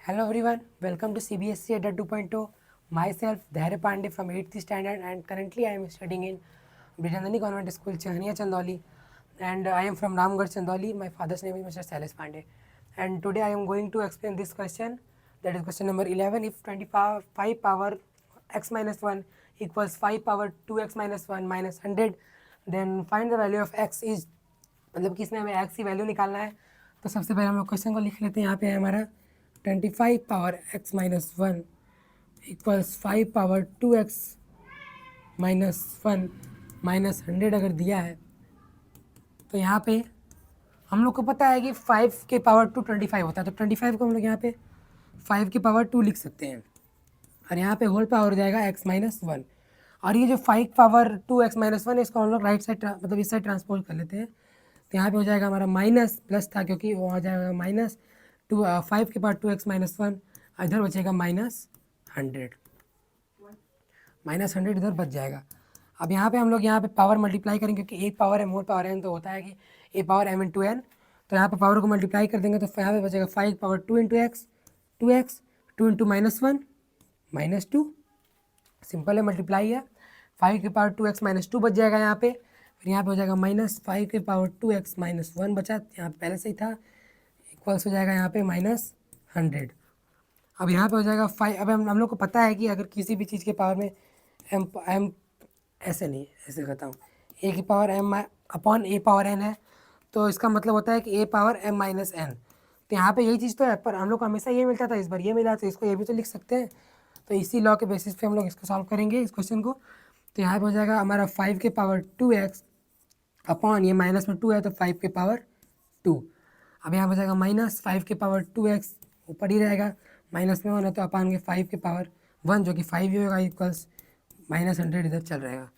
Hello everyone, welcome to CBSE Adda 2.0. Myself Dhairya Pandey from 8th standard and currently I am studying in Britanani Convent School, Chahaniya Chandoli, and I am from Ramgarh Chandoli. My father's name is Mr. Sailesh Pandey. And today I am going to explain this question, that is question number 11. If 25 power x minus 1 equals 5 power 2x minus 1 minus 100, then find the value of x is, मतलब कि इसमें हमें x की value निकालना है. तो सबसे पहले हम लोग क्वेश्चन को लिख लेते हैं. यहाँ पे है हमारा 25 power x minus 1 equals 5 power 2x minus 1 minus 100 अगर दिया है तो यहाँ पे हम लोग को पता है कि 5 के पावर 2 25 होता है. तो 25 को हम लोग यहाँ पे 5 के पावर 2 लिख सकते हैं और यहाँ पे होल पावर हो जाएगा x माइनस 1. और ये जो 5 पावर 2 x माइनस 1 है इसको हम लोग राइट साइड मतलब इस साइड ट्रांसपोज कर लेते हैं. तो यहाँ पे हो जाएगा हमारा माइनस प्लस था क्योंकि वो आ जाएगा माइनस 5 के पावर 2x माइनस 1, इधर बचेगा माइनस 100 इधर बच जाएगा. अब यहाँ पे हम लोग यहाँ पे पावर मल्टीप्लाई करेंगे क्योंकि एक पावर एम और पावर एन तो होता है कि a power M into N. तो यहाँ पे पावर को मल्टीप्लाई कर देंगे तो यहाँ पे बचेगा 5 power 2 into x 2 into minus 1 minus 2. Simple है, मल्टीप्लाई है. 5 के पावर 2x माइनस 2 बच जाएगा यहाँ पे. फिर यहाँ पे हो जाएगा माइनस 5 के पावर 2x माइनस 1 बचा, यहाँ पे पहले से ही था, इक्वल्स हो जाएगा यहाँ पे माइनस 100. अब यहाँ पे हो जाएगा 5. अब हम लोग को पता है कि अगर किसी भी चीज़ के पावर में एम ऐसे नहीं, ऐसे करता हूँ, ए की power m upon a power n है तो इसका मतलब होता है कि a power m minus n. तो यहाँ पे यही चीज़ तो है, पर हम लोग को हमेशा ये मिलता था, इस बार ये मिला तो इसको ये भी तो लिख सकते हैं. तो इसी लॉ के बेसिस पे हम लोग इसको सॉल्व करेंगे इस क्वेश्चन को. तो यहाँ पे हो जाएगा हमारा 5 के पावर 2x अपॉन ये माइनस में 2 है तो 5 के पावर 2. अब यहाँ हो जाएगा माइनस 5 के पावर 2x ऊपर ही रहेगा, माइनस में 1 है तो अपॉन के 5 के पावर 1 जो कि 5 ही होगा इक्वल्स माइनस 100 इधर चल रहेगा.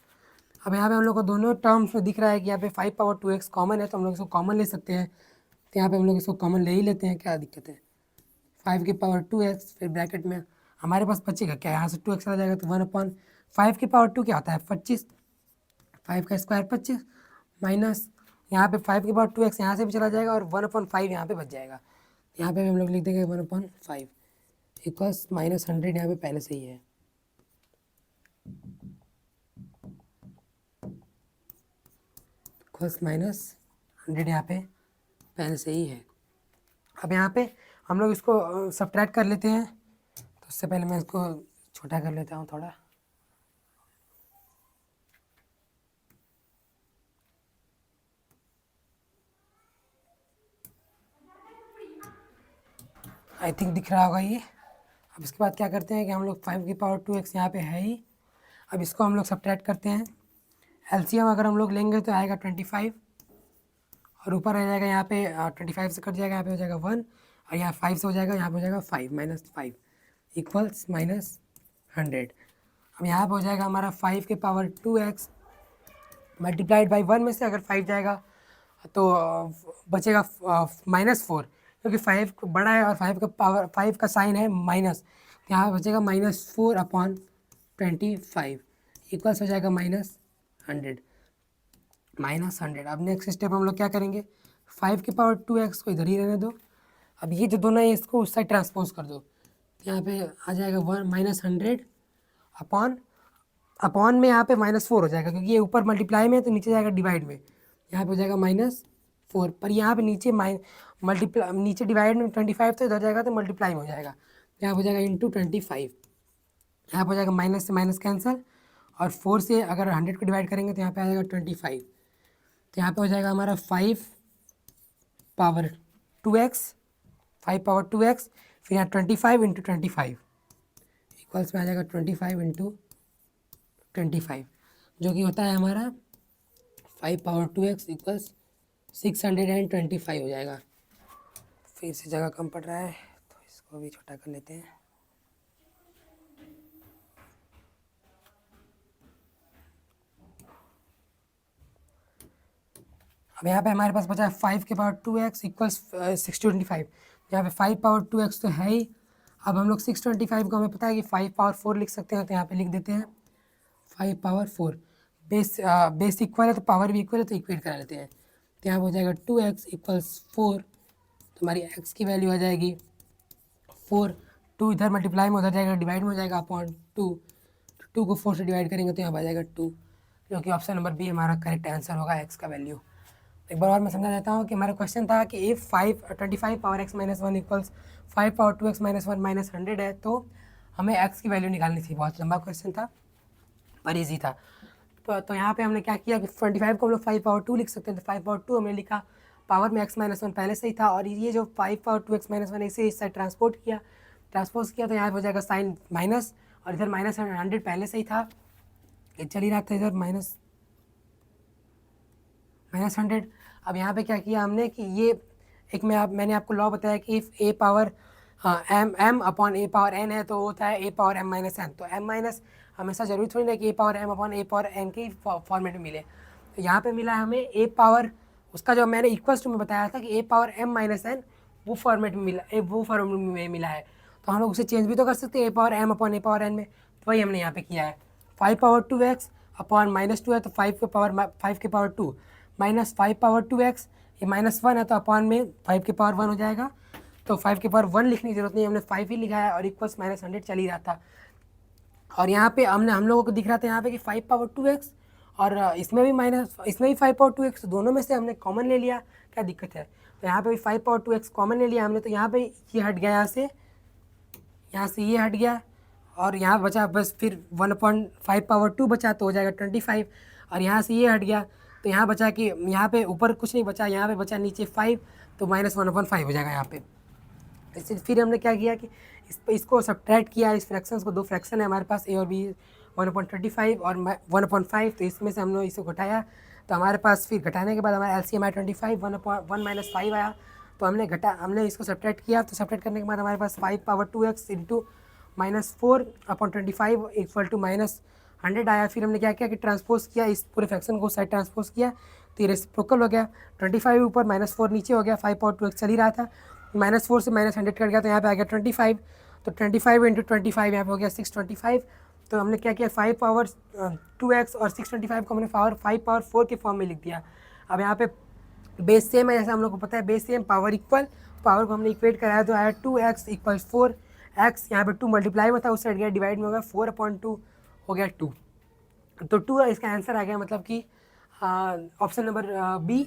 अब यहाँ पे हम लोग को दोनों टर्म्स में दिख रहा है कि यहाँ पे 5 पावर 2x कॉमन है तो हम लोग इसको कॉमन ले सकते हैं. तो यहाँ पे हम लोग इसको कॉमन ले ही लेते हैं, क्या दिक्कत है. 5 के पावर 2x फिर ब्रैकेट में हमारे पास बचेगा क्या, यहाँ से 2x आ जाएगा तो 1/5 के पावर 2 क्या होता है 25, 5 का स्क्वायर 25 माइनस यहाँ पे 5 के पावर 2x यहाँ से भी चला जाएगा और 1/5 यहाँ पे बच जाएगा. यहाँ पे भी हम लोग लिख देंगे 1/5 इक्वल्स माइनस 100 यहाँ पे पहले से ही है. इक्वल्स माइनस 100 यहाँ पे पहले से ही है. अब यहाँ पे हम लोग इसको सब्ट्रैक्ट कर लेते हैं. तो उससे पहले मैं इसको छोटा कर लेता हूँ थोड़ा. आई थिंक दिख रहा होगा ये. अब इसके बाद क्या करते हैं कि हम लोग 5 की पावर 2x यहाँ पे है ही. अब इसको हम लोग सब्ट्रैक्ट करते हैं. एलसीएम अगर हम लोग लेंगे तो आएगा 25 और ऊपर आ जाएगा यहाँ पे 25 से कट जाएगा, यहाँ पे हो जाएगा 1 और यहाँ 5 से हो जाएगा, यहाँ पे हो जाएगा 5 माइनस 5 इक्वल्स माइनस 100. अब यहाँ पे हो जाएगा हमारा 5 के पावर 2x मल्टीप्लाइड बाई 1 में से अगर 5 जाएगा तो बचेगा -4 क्योंकि 5 बड़ा है और 5 का पावर 5 का साइन है माइनस, तो यहाँ बचेगा -4/25 इक्वल्स हो जाएगा -100. अब नेक्स्ट स्टेप हम लोग क्या करेंगे, 5 के पावर 2x को इधर ही रहने दो. अब ये जो दोनों है इसको उस साइड ट्रांसपोज कर दो. यहाँ पे आ जाएगा -100 अपॉन में यहाँ पे -4 हो जाएगा क्योंकि ये ऊपर मल्टीप्लाई में है तो नीचे जाएगा डिवाइड में. यहाँ पे हो जाएगा -4 पर यहाँ पे नीचे नीचे डिवाइड में 25 तो इधर जाएगा तो मल्टीप्लाई में हो जाएगा. यहाँ हो जाएगा इंटू 25. यहाँ पे हो जाएगा माइनस से माइनस कैंसिल और 4 से अगर 100 को डिवाइड करेंगे तो यहाँ पे आ जाएगा 25. तो यहाँ पे हो जाएगा हमारा 5 पावर 2x फिर यहाँ 25 इंटू 25 इक्वल्स में आ जाएगा 25 इंटू 25 जो कि होता है हमारा 5 पावर 2x इक्वल्स 625 हो जाएगा. फिर से जगह कम पड़ रहा है तो इसको भी छोटा कर लेते हैं. अब यहाँ पे हमारे पास बचा है 5 के पावर 2x इक्वल्स 625. यहाँ पे 5 पावर 2x तो है ही. अब हम लोग 625 को हमें पता है कि 5 पावर 4 लिख सकते हैं तो यहाँ पे लिख देते हैं 5 पावर 4. बेस इक्वल है तो पावर भी इक्वल है तो इक्वेट करा लेते हैं. तो यहाँ हो जाएगा 2x इक्वल्स 4 तो हमारी x की वैल्यू आ जाएगी 4, 2 इधर मल्टीप्लाई में उधर जाएगा, डिवाइड में हो जाएगा अपॉन 2, 2 को 4 से डिवाइड करेंगे तो यहाँ आ जाएगा 2, जो कि ऑप्शन नंबर बी हमारा करेक्ट आंसर होगा एक्स का वैल्यू। एक बार और मैं समझा देता हूँ कि हमारा क्वेश्चन था कि if 25 power x minus 1 equals 5 power 2x minus 1 minus 100 है, तो हमें x की वैल्यू निकालनी थी। बहुत लंबा क्वेश्चन था पर ईजी था। तो यहाँ पे हमने क्या किया कि 25 को हम लोग 5 पावर 2 लिख सकते हैं, तो 5 पावर 2 हमने लिखा, पावर में x माइनस 1 पहले से ही था, और ये जो 5 पावर 2x माइनस 1 इसे इस साइड ट्रांसपोज किया तो यहाँ हो जाएगा साइन माइनस, और इधर माइनस 100 पहले से ही था, ये चल ही रहा था इधर माइनस 100। अब यहाँ पे क्या किया हमने कि ये एक मैंने आपको लॉ बताया कि if a power m upon a power n है तो होता है a power m minus n. तो एम माइनस हमेशा जरूरी थोड़ी ना कि a power m upon a power n के फॉर्मेट में मिले। तो यहाँ पे मिला हमें ए पावर, उसका जो मैंने इक्वल्स टू में बताया था कि a power m minus N, वो फॉर्मेट में मिला, वो फॉर्मेट में मिला है। तो हम लोग उसे चेंज भी तो कर सकते हैं ए power m upon a power N में, तो वही हमने यहाँ पे किया है। 5 पावर 2x अपॉन माइनस 2 है तो 5 के पावर 2 माइनस 5 पावर 2x, ये माइनस 1 है तो अपॉन में 5 के पावर 1 हो जाएगा। तो 5 के पावर 1 लिखने की जरूरत नहीं, हमने 5 ही लिखा है, और इक्वल्स माइनस 100 चल ही रहा था। और यहाँ पे हम लोगों को दिख रहा था यहाँ पे कि 5 पावर 2x, और इसमें भी 5 पावर 2x, दोनों में से हमने कॉमन ले लिया, क्या दिक्कत है। तो यहाँ पे भी 5 पावर 2x कॉमन ले लिया हमने, तो यहाँ पे ये हट गया, यहाँ से ये हट गया, और यहाँ बचा बस फिर 1/5 पावर 2 बचा तो हो जाएगा 25, और यहाँ से ये हट गया तो यहाँ बचा कि यहाँ पे ऊपर कुछ नहीं बचा, यहाँ पे बचा नीचे 5, तो -1/5 हो जाएगा यहाँ पे। इससे फिर हमने क्या किया कि इसको सब्ट्रैक्ट किया, इस फ्रैक्शंस को, दो फ्रैक्शन है हमारे पास ए और बी, 1/25 और 1/5, तो इसमें से हम लोग इसे घटाया, तो हमारे पास फिर घटाने के बाद हमारा एलसीएम आया 25, 1 - 5 आया। तो हमने इसको सब्ट्रैक्ट किया, तो सब्ट्रैक्ट करने के बाद हमारे पास 5 power 2x into -4/25 equal to -100 आया। फिर हमने क्या किया कि ट्रांसपोज किया, इस पूरे फ्रैक्शन को साइड ट्रांसपोज किया, तो ये रेसिप्रोकल हो गया, 25 ऊपर -4 नीचे हो गया, 5 पावर 2x चल ही रहा था, -4 से -100 कट गया तो यहाँ पे आ गया 25, तो 25 इंटू 25 यहाँ पे हो गया 625। तो हमने क्या किया 5 पावर 2x और 625 को हमने 5 पावर 4 के फॉर्म में लिख दिया। अब यहाँ पे बेस सेम है, जैसा हम लोग को पता है base same power equal, power को हमने इक्वेट कराया तो आया 2x = 4, x यहाँ पे 2 मल्टीप्लाई में था, उस साइड गया डिवाइड में हो गया, 4/2 हो गया 2, तो 2 इसका आंसर आ गया, मतलब कि option number b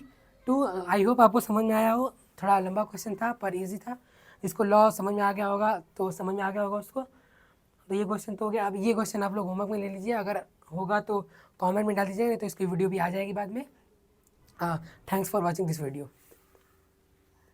2। I hope आपको समझ में आया हो, थोड़ा लंबा क्वेश्चन था पर इजी था, इसको लॉ समझ में आ गया होगा तो समझ में आ गया होगा उसको। तो ये क्वेश्चन तो हो गया। अब ये क्वेश्चन आप लोग होमवर्क में ले लीजिए, अगर होगा तो कमेंट में डाल दीजिएगा, तो इसकी वीडियो भी आ जाएगी बाद में। Thanks for watching this video.